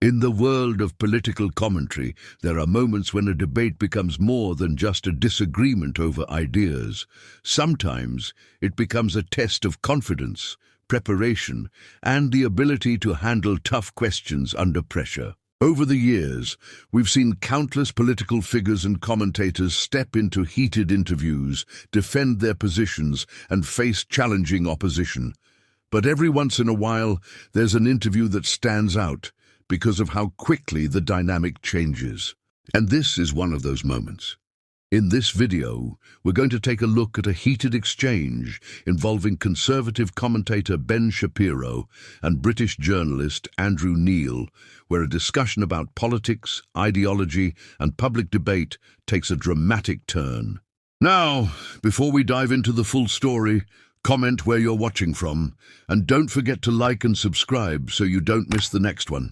In the world of political commentary, there are moments when a debate becomes more than just a disagreement over ideas. Sometimes it becomes a test of confidence, preparation, and the ability to handle tough questions under pressure. Over the years, we've seen countless political figures and commentators step into heated interviews, defend their positions, and face challenging opposition. But every once in a while, there's an interview that stands out because of how quickly the dynamic changes. And this is one of those moments. In this video, we're going to take a look at a heated exchange involving conservative commentator Ben Shapiro and British journalist Andrew Neil, where a discussion about politics, ideology, and public debate takes a dramatic turn. Now, before we dive into the full story, comment where you're watching from, and don't forget to like and subscribe so you don't miss the next one.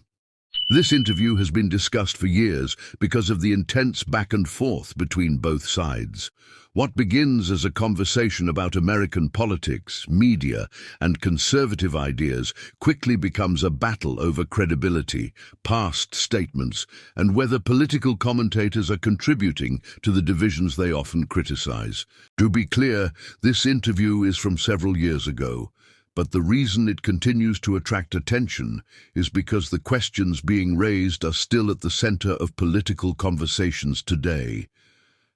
This interview has been discussed for years because of the intense back and forth between both sides. What begins as a conversation about American politics, media, and conservative ideas quickly becomes a battle over credibility, past statements, and whether political commentators are contributing to the divisions they often criticize. To be clear, this interview is from several years ago. But the reason it continues to attract attention is because the questions being raised are still at the center of political conversations today.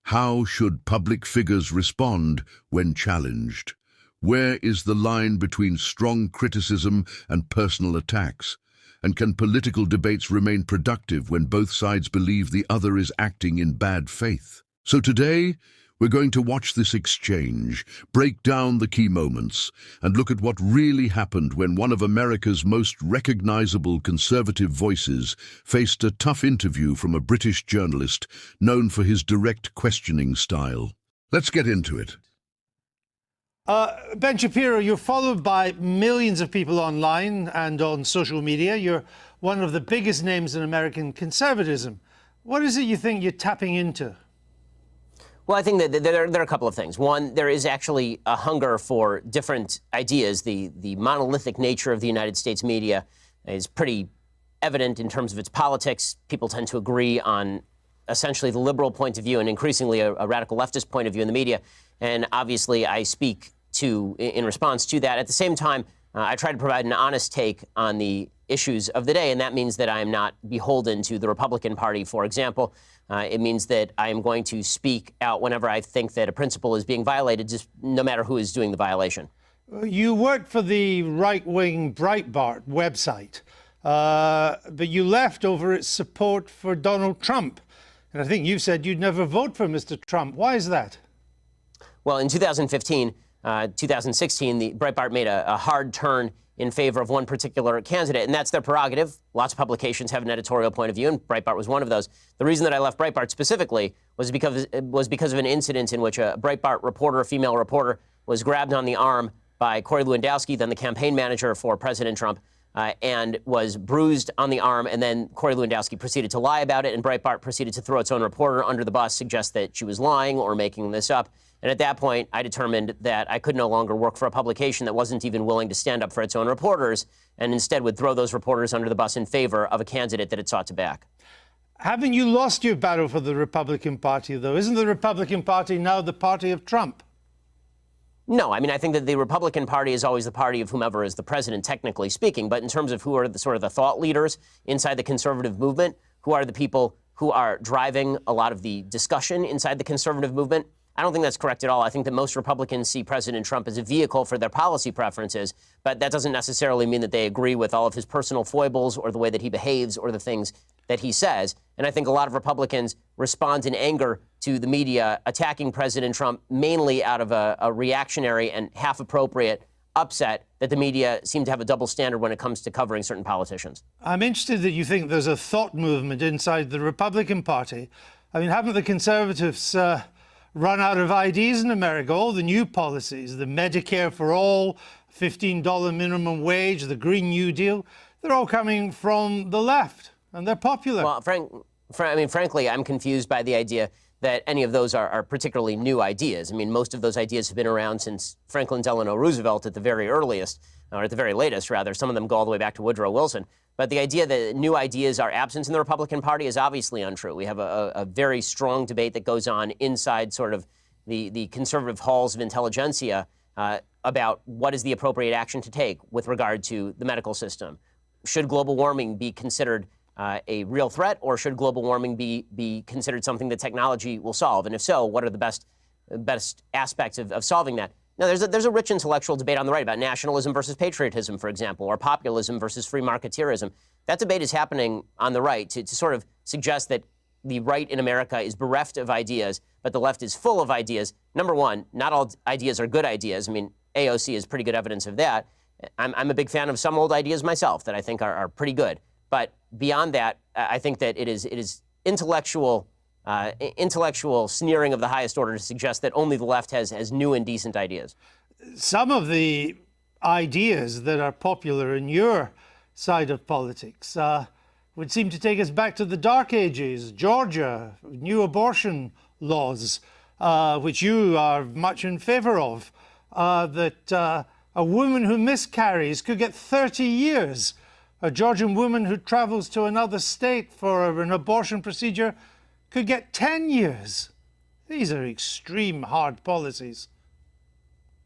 How should public figures respond when challenged? Where is the line between strong criticism and personal attacks? And can political debates remain productive when both sides believe the other is acting in bad faith? So today, we're going to watch this exchange, break down the key moments, and look at what really happened when one of America's most recognizable conservative voices faced a tough interview from a British journalist known for his direct questioning style. Let's get into it. Ben Shapiro, you're followed by millions of people online and on social media. You're one of the biggest names in American conservatism. What is it you think you're tapping into? Well, I think that there are a couple of things. One, there is actually a hunger for different ideas. The monolithic nature of the United States media is pretty evident in terms of its politics. People tend to agree on essentially the liberal point of view and increasingly a radical leftist point of view in the media. And obviously, I speak in response to that. At the same time, I try to provide an honest take on the issues of the day, and that means that I am not beholden to the Republican Party, for example. It means that I am going to speak out whenever I think that a principle is being violated, just no matter who is doing the violation. You worked for the right-wing Breitbart website, but you left over its support for Donald Trump. And I think you said you'd never vote for Mr. Trump. Why is that? Well, in 2016, the Breitbart made a hard turn in favor of one particular candidate, and that's their prerogative. Lots of publications have an editorial point of view, and Breitbart was one of those. The reason that I left Breitbart specifically was because of an incident in which a Breitbart reporter, a female reporter, was grabbed on the arm by Corey Lewandowski, then the campaign manager for President Trump, and was bruised on the arm, and then Corey Lewandowski proceeded to lie about it, and Breitbart proceeded to throw its own reporter under the bus, suggest that she was lying or making this up. And at that point, I determined that I could no longer work for a publication that wasn't even willing to stand up for its own reporters, and instead would throw those reporters under the bus in favor of a candidate that it sought to back. Haven't you lost your battle for the Republican Party, though? Isn't the Republican Party now the party of Trump? No, I mean, I think that the Republican Party is always the party of whomever is the president, technically speaking. But in terms of who are the sort of the thought leaders inside the conservative movement, who are the people who are driving a lot of the discussion inside the conservative movement, I don't think that's correct at all. I think that most Republicans see President Trump as a vehicle for their policy preferences, but that doesn't necessarily mean that they agree with all of his personal foibles or the way that he behaves or the things that he says. And I think a lot of Republicans respond in anger to the media attacking President Trump, mainly out of a reactionary and half-appropriate upset that the media seem to have a double standard when it comes to covering certain politicians. I'm interested that you think there's a thought movement inside the Republican Party. I mean, haven't the conservatives run out of ideas in America? All the new policies, the Medicare for all, $15 minimum wage, the Green New Deal, they're all coming from the left, and they're popular. Well, frankly, I'm confused by the idea that any of those are particularly new ideas. I mean, most of those ideas have been around since Franklin Delano Roosevelt at the very earliest, or at the very latest, rather. Some of them go all the way back to Woodrow Wilson. But the idea that new ideas are absent in the Republican Party is obviously untrue. We have a very strong debate that goes on inside sort of the conservative halls of intelligentsia about what is the appropriate action to take with regard to the medical system. Should global warming be considered a real threat, or should global warming be considered something that technology will solve? And if so, what are the best aspects of solving that? Now, there's a rich intellectual debate on the right about nationalism versus patriotism, for example, or populism versus free marketeerism. That debate is happening on the right to sort of suggest that the right in America is bereft of ideas, but the left is full of ideas. Number one, not all ideas are good ideas. I mean, AOC is pretty good evidence of that. I'm a big fan of some old ideas myself that I think are pretty good. But beyond that, I think that it is intellectual sneering of the highest order to suggest that only the left has new and decent ideas. Some of the ideas that are popular in your side of politics would seem to take us back to the Dark Ages. Georgia, new abortion laws, which you are much in favor of, that a woman who miscarries could get 30 years. A Georgian woman who travels to another state for an abortion procedure could get 10 years. These are extreme hard policies.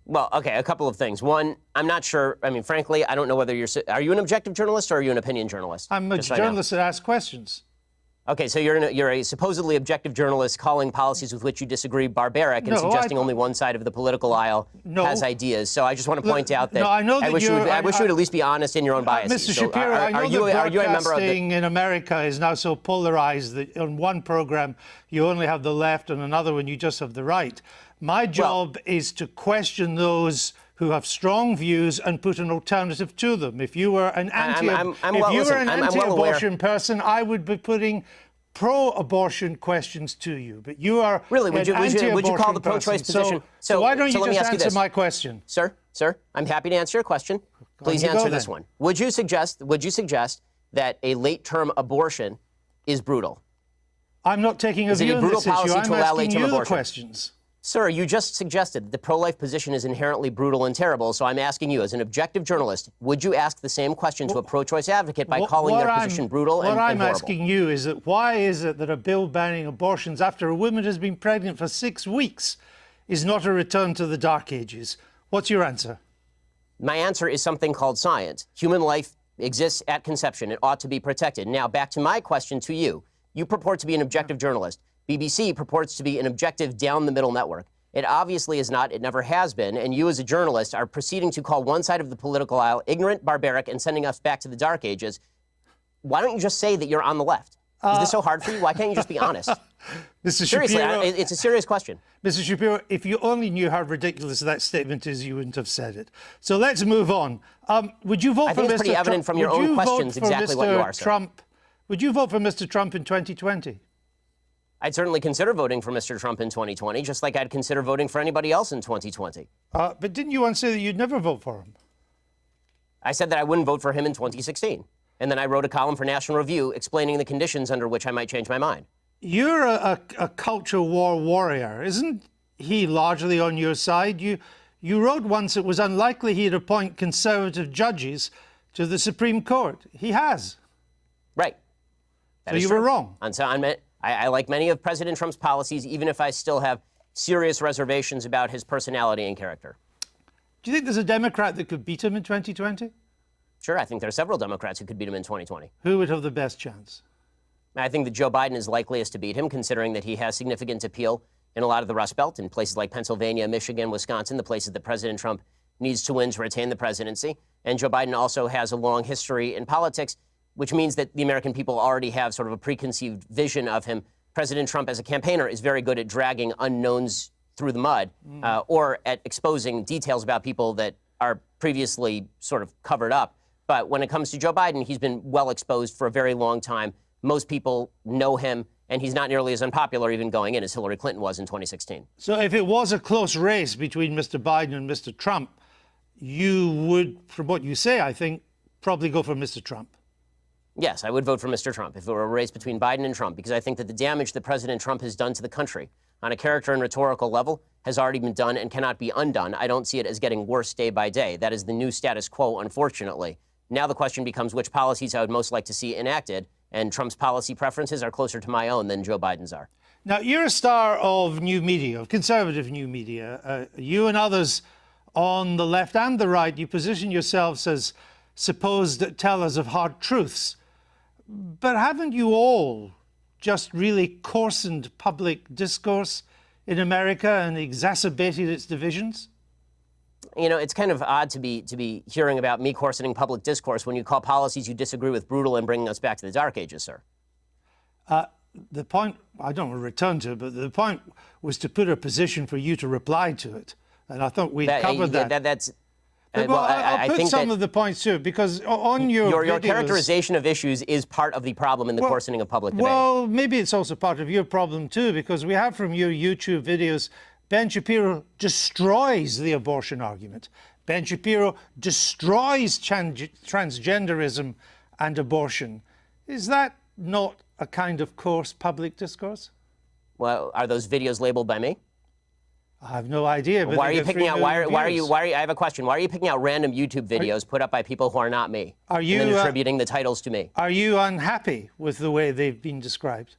Well, okay, a couple of things. One, I'm not sure. I mean, frankly, I don't know whether are you an objective journalist or are you an opinion journalist? I'm a journalist that asks questions. Okay, so you're a supposedly objective journalist calling policies with which you disagree barbaric and suggesting only one side of the political aisle has ideas. So I just want to point out that I wish you would at least be honest in your own biases. Mr. Shapiro, I know that broadcasting in America is now so polarized that on one program you only have the left and another one you just have the right. My job is to question those who have strong views and put an alternative to them. If you were an anti-abortion person, I would be putting pro-abortion questions to you. But you are really would you call the pro-choice position? So why don't you just answer my question, sir? I'm happy to answer your question. Please answer this one. Would you suggest that a late-term abortion is brutal? I'm not taking a view on this issue. I'm asking you the questions. Sir, you just suggested that the pro-life position is inherently brutal and terrible, so I'm asking you, as an objective journalist, would you ask the same question to a pro-choice advocate by calling their position brutal and horrible? What I'm asking you is that why is it that a bill banning abortions after a woman has been pregnant for 6 weeks is not a return to the Dark Ages? What's your answer? My answer is something called science. Human life exists at conception. It ought to be protected. Now, back to my question to you. You purport to be an objective journalist. BBC purports to be an objective down-the-middle network. It obviously is not. It never has been. And you as a journalist are proceeding to call one side of the political aisle ignorant, barbaric, and sending us back to the Dark Ages. Why don't you just say that you're on the left? Is this so hard for you? Why can't you just be honest? Seriously, it's a serious question. Mr. Shapiro, if you only knew how ridiculous that statement is, you wouldn't have said it. So let's move on. Would you vote for Mr. Trump? I think it's pretty evident from your own questions exactly what you are, sir. Would you vote for Mr. Trump in 2020? I'd certainly consider voting for Mr. Trump in 2020, just like I'd consider voting for anybody else in 2020. But didn't you once say that you'd never vote for him? I said that I wouldn't vote for him in 2016. And then I wrote a column for National Review explaining the conditions under which I might change my mind. You're a culture war warrior. Isn't he largely on your side? You wrote once it was unlikely he'd appoint conservative judges to the Supreme Court. He has. Right. So you were wrong. I like many of President Trump's policies, even if I still have serious reservations about his personality and character. Do you think there's a Democrat that could beat him in 2020? Sure, I think there are several Democrats who could beat him in 2020. Who would have the best chance? I think that Joe Biden is likeliest to beat him, considering that he has significant appeal in a lot of the Rust Belt, in places like Pennsylvania, Michigan, Wisconsin, the places that President Trump needs to win to retain the presidency. And Joe Biden also has a long history in politics, which means that the American people already have sort of a preconceived vision of him. President Trump, as a campaigner, is very good at dragging unknowns through the mud or at exposing details about people that are previously sort of covered up. But when it comes to Joe Biden, he's been well exposed for a very long time. Most people know him, and he's not nearly as unpopular even going in as Hillary Clinton was in 2016. So if it was a close race between Mr. Biden and Mr. Trump, you would, from what you say, I think, probably go for Mr. Trump. Yes, I would vote for Mr. Trump if it were a race between Biden and Trump, because I think that the damage that President Trump has done to the country on a character and rhetorical level has already been done and cannot be undone. I don't see it as getting worse day by day. That is the new status quo, unfortunately. Now the question becomes which policies I would most like to see enacted, and Trump's policy preferences are closer to my own than Joe Biden's are. Now, you're a star of new media, of conservative new media. You and others on the left and the right, you position yourselves as supposed tellers of hard truths. But haven't you all just really coarsened public discourse in America and exacerbated its divisions? You know, it's kind of odd to be hearing about me coarsening public discourse when you call policies you disagree with brutal and bringing us back to the Dark Ages, sir. The point, I don't want to return to it, but the point was to put a position for you to reply to it. And I thought we'd covered that. I'll put some of the points too, because on your videos, characterization of issues is part of the problem in the coarsening of public debate. Well, maybe it's also part of your problem too, because we have from your YouTube videos, Ben Shapiro destroys the abortion argument. Ben Shapiro destroys transgenderism and abortion. Is that not a kind of coarse public discourse? Well, are those videos labeled by me? I have no idea. But why are you picking out? Why are you? I have a question. Why are you picking out random YouTube videos put up by people who are not me? Are you and then attributing the titles to me? Are you unhappy with the way they've been described?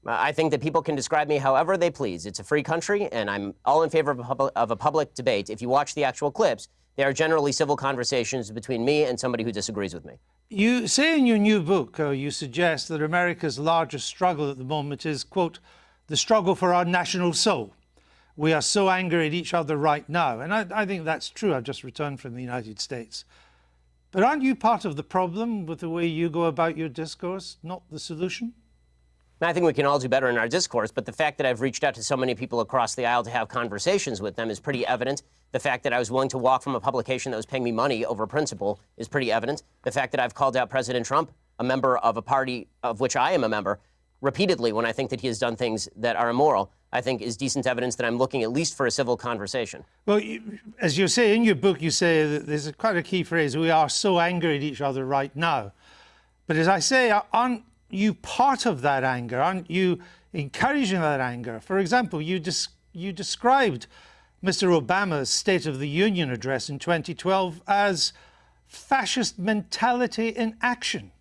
I think that people can describe me however they please. It's a free country, and I'm all in favor of a public debate. If you watch the actual clips, they are generally civil conversations between me and somebody who disagrees with me. You say in your new book, you suggest that America's largest struggle at the moment is, quote, the struggle for our national soul. We are so angry at each other right now. And I think that's true. I've just returned from the United States. But aren't you part of the problem with the way you go about your discourse, not the solution? I think we can all do better in our discourse, but the fact that I've reached out to so many people across the aisle to have conversations with them is pretty evident. The fact that I was willing to walk from a publication that was paying me money over principle is pretty evident. The fact that I've called out President Trump, a member of a party of which I am a member, repeatedly when I think that he has done things that are immoral, I think is decent evidence that I'm looking at least for a civil conversation. Well, as you say in your book, you say that there's quite a key phrase, we are so angry at each other right now. But as I say, aren't you part of that anger? Aren't you encouraging that anger? For example, you described Mr. Obama's State of the Union address in 2012 as fascist mentality in action.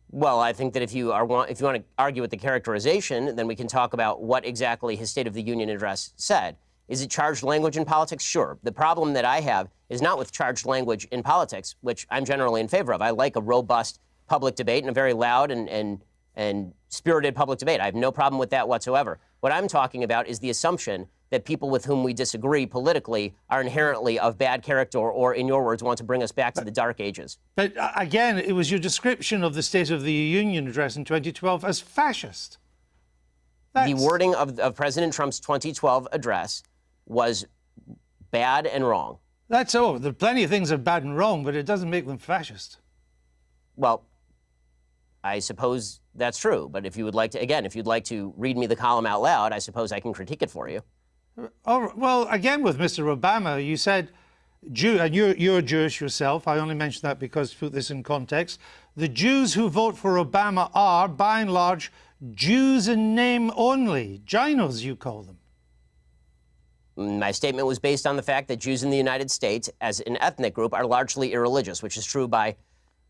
Well, I think that if you want to argue with the characterization, then we can talk about what exactly his State of the Union address said. Is it charged language in politics? Sure. The problem that I have is not with charged language in politics, which I'm generally in favor of. I like a robust public debate and a very loud and spirited public debate. I have no problem with that whatsoever. What I'm talking about is the assumption that people with whom we disagree politically are inherently of bad character or, in your words, want to bring us back to the Dark Ages. But again, it was your description of the State of the Union address in 2012 as fascist. The wording of President Trump's 2012 address was bad and wrong. There are plenty of things that are bad and wrong, but it doesn't make them fascist. Well, I suppose that's true. But if you would like to, again, if you'd like to read me the column out loud, I suppose I can critique it for you. Oh, well, again, with Mr. Obama, you said, and you're Jewish yourself. I only mention that because to put this in context. The Jews who vote for Obama are, by and large, Jews in name only. Ginos, you call them. My statement was based on the fact that Jews in the United States, as an ethnic group, are largely irreligious, which is true by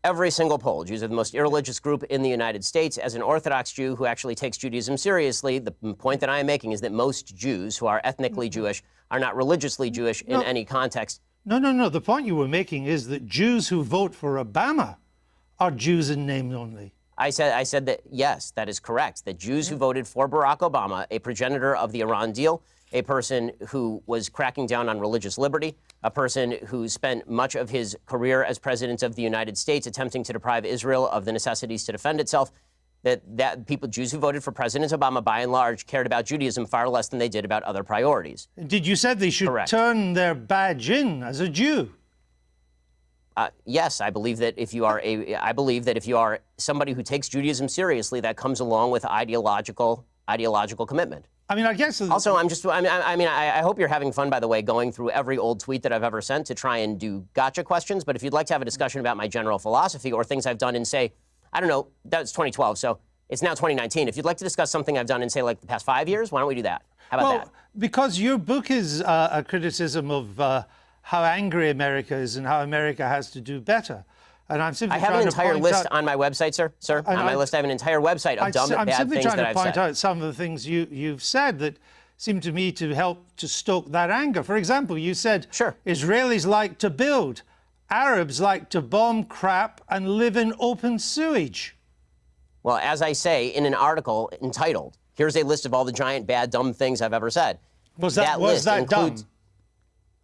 every single poll. Jews are the most irreligious group in the United States. As an Orthodox Jew who actually takes Judaism seriously, the point that I am making is that most Jews who are ethnically Jewish are not religiously Jewish in any context. No. The point you were making is that Jews who vote for Obama are Jews in name only. I said that, yes, that is correct, that Jews who voted for Barack Obama, a progenitor of the Iran deal, a person who was cracking down on religious liberty, a person who spent much of his career as president of the United States attempting to deprive Israel of the necessities to defend itself, that people, Jews who voted for President Obama, by and large, cared about Judaism far less than they did about other priorities. Did you say they should turn their badge in as a Jew? Yes, I believe that if you are somebody who takes Judaism seriously, that comes along with ideological commitment. I mean, I guess. Also, I hope you're having fun, by the way, going through every old tweet that I've ever sent to try and do gotcha questions. But if you'd like to have a discussion about my general philosophy or things I've done in, say, I don't know, that's 2012, so it's now 2019. If you'd like to discuss something I've done in, say, like the past 5 years, why don't we do that? How about that? Because your book is a criticism of how angry America is and how America has to do better. And I'm simply I have an entire list on my website, sir. On my list, I have an entire website of dumb, bad things that I've said. I'm simply trying to point out some of the things you've said that seem to me to help to stoke that anger. For example, you said Israelis like to build, Arabs like to bomb crap and live in open sewage. Well, as I say in an article entitled, here's a list of all the giant, bad, dumb things I've ever said. Was that dumb?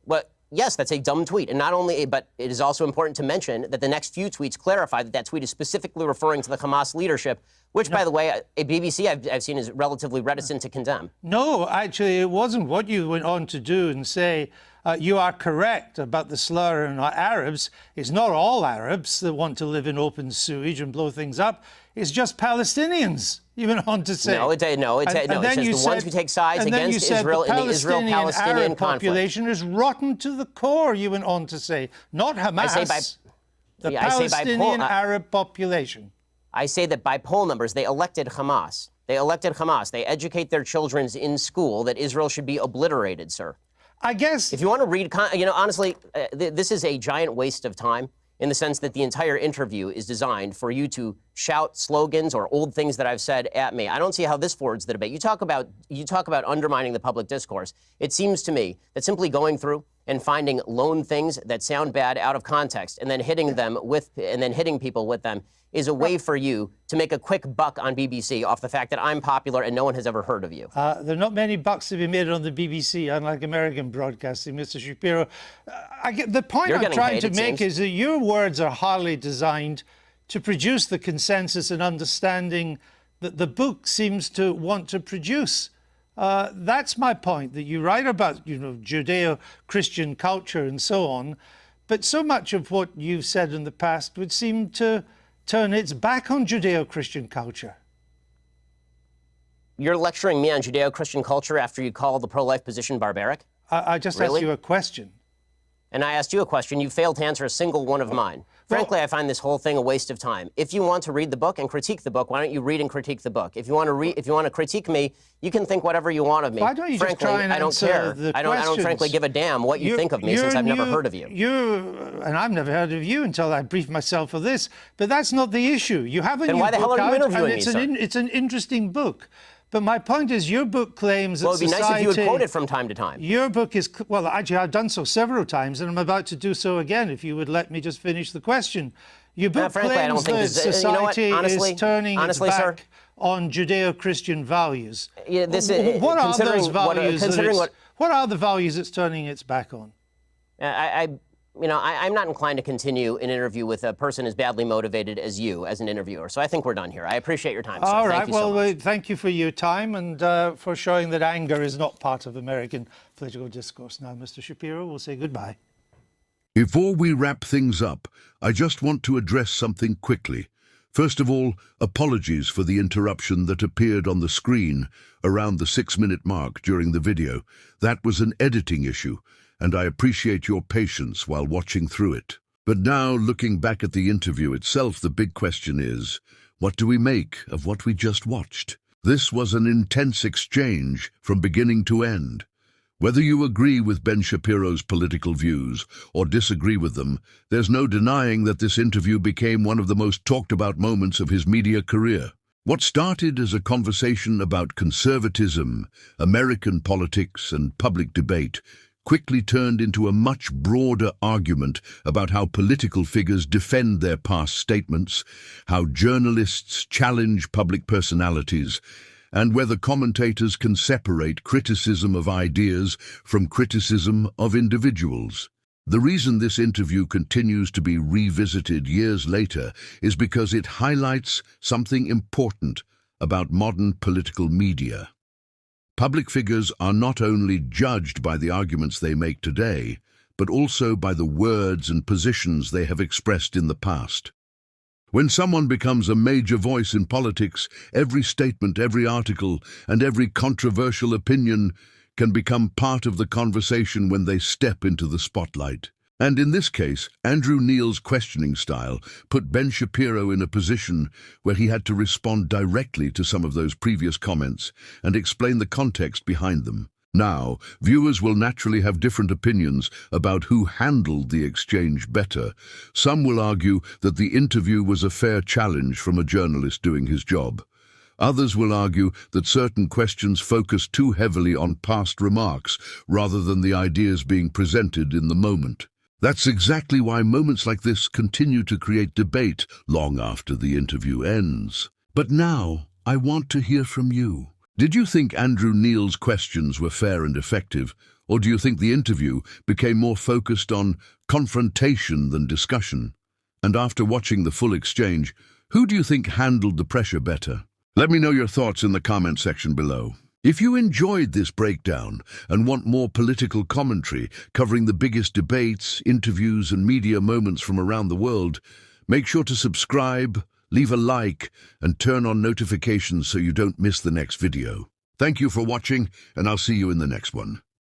Well, yes, that's a dumb tweet. And not only, but it is also important to mention that the next few tweets clarify that that tweet is specifically referring to the Hamas leadership, which, by the way, a BBC I've seen is relatively reticent to condemn. No, actually, it wasn't. What you went on to do and say, you are correct about the slur on Arabs. It's not all Arabs that want to live in open sewage and blow things up. It's just Palestinians, you went on to say. No, it says the ones who take sides against Israel in the Israel-Palestinian conflict. Population is rotten to the core, you went on to say. Not Hamas, the Palestinian Arab population. I say that by poll numbers, they elected Hamas. They elected Hamas. They educate their children in school that Israel should be obliterated, sir. I guess. If you want to read, honestly, this is a giant waste of time in the sense that the entire interview is designed for you to shout slogans or old things that I've said at me. I don't see how this forwards the debate. You talk about undermining the public discourse. It seems to me that simply going through and finding lone things that sound bad out of context and then hitting people with them is a way for you to make a quick buck on BBC off the fact that I'm popular and no one has ever heard of you. There are not many bucks to be made on the BBC, unlike American broadcasting, Mr. Shapiro. The point I'm trying to make is that your words are hardly designed to produce the consensus and understanding that the book seems to want to produce. That's my point, that you write about, Judeo-Christian culture and so on, but so much of what you've said in the past would seem to turn its back on Judeo-Christian culture. You're lecturing me on Judeo-Christian culture after you call the pro-life position barbaric? I just asked you a question. And I asked you a question. You failed to answer a single one of mine. Frankly, I find this whole thing a waste of time. If you want to read the book and critique the book, why don't you read and critique the book? If you want to critique me, you can think whatever you want of me. Why don't you frankly, just try and I don't care. I don't frankly give a damn what you think of me since I've never heard of you. And I've never heard of you until I briefed myself for this. But that's not the issue. You have a new book out. Then why the hell are you interviewing me, sir? It's an interesting book. But my point is, your book claims that society... Well, it'd be nice if you would quote it from time to time. Your book is... Well, actually, I've done so several times, and I'm about to do so again, if you would let me just finish the question. Your book claims that society is turning its back on Judeo-Christian values. Yeah, what are those values? What are the values it's turning its back on? I'm not inclined to continue an interview with a person as badly motivated as you as an interviewer. So I think we're done here. I appreciate your time, sir. All right. Thank you so much. Thank you for your time and for showing that anger is not part of American political discourse. Now, Mr. Shapiro, we'll say goodbye. Before we wrap things up, I just want to address something quickly. First of all, apologies for the interruption that appeared on the screen around the 6-minute mark during the video. That was an editing issue, and I appreciate your patience while watching through it. But now, looking back at the interview itself, the big question is, what do we make of what we just watched? This was an intense exchange from beginning to end. Whether you agree with Ben Shapiro's political views or disagree with them, there's no denying that this interview became one of the most talked about moments of his media career. What started as a conversation about conservatism, American politics, and public debate quickly turned into a much broader argument about how political figures defend their past statements, how journalists challenge public personalities, and whether commentators can separate criticism of ideas from criticism of individuals. The reason this interview continues to be revisited years later is because it highlights something important about modern political media. Public figures are not only judged by the arguments they make today, but also by the words and positions they have expressed in the past. When someone becomes a major voice in politics, every statement, every article, and every controversial opinion can become part of the conversation when they step into the spotlight. And in this case, Andrew Neil's questioning style put Ben Shapiro in a position where he had to respond directly to some of those previous comments and explain the context behind them. Now, viewers will naturally have different opinions about who handled the exchange better. Some will argue that the interview was a fair challenge from a journalist doing his job. Others will argue that certain questions focused too heavily on past remarks rather than the ideas being presented in the moment. That's exactly why moments like this continue to create debate long after the interview ends. But now, I want to hear from you. Did you think Andrew Neil's questions were fair and effective, or do you think the interview became more focused on confrontation than discussion? And after watching the full exchange, who do you think handled the pressure better? Let me know your thoughts in the comment section below. If you enjoyed this breakdown and want more political commentary covering the biggest debates, interviews, and media moments from around the world, make sure to subscribe, leave a like, and turn on notifications so you don't miss the next video. Thank you for watching, and I'll see you in the next one.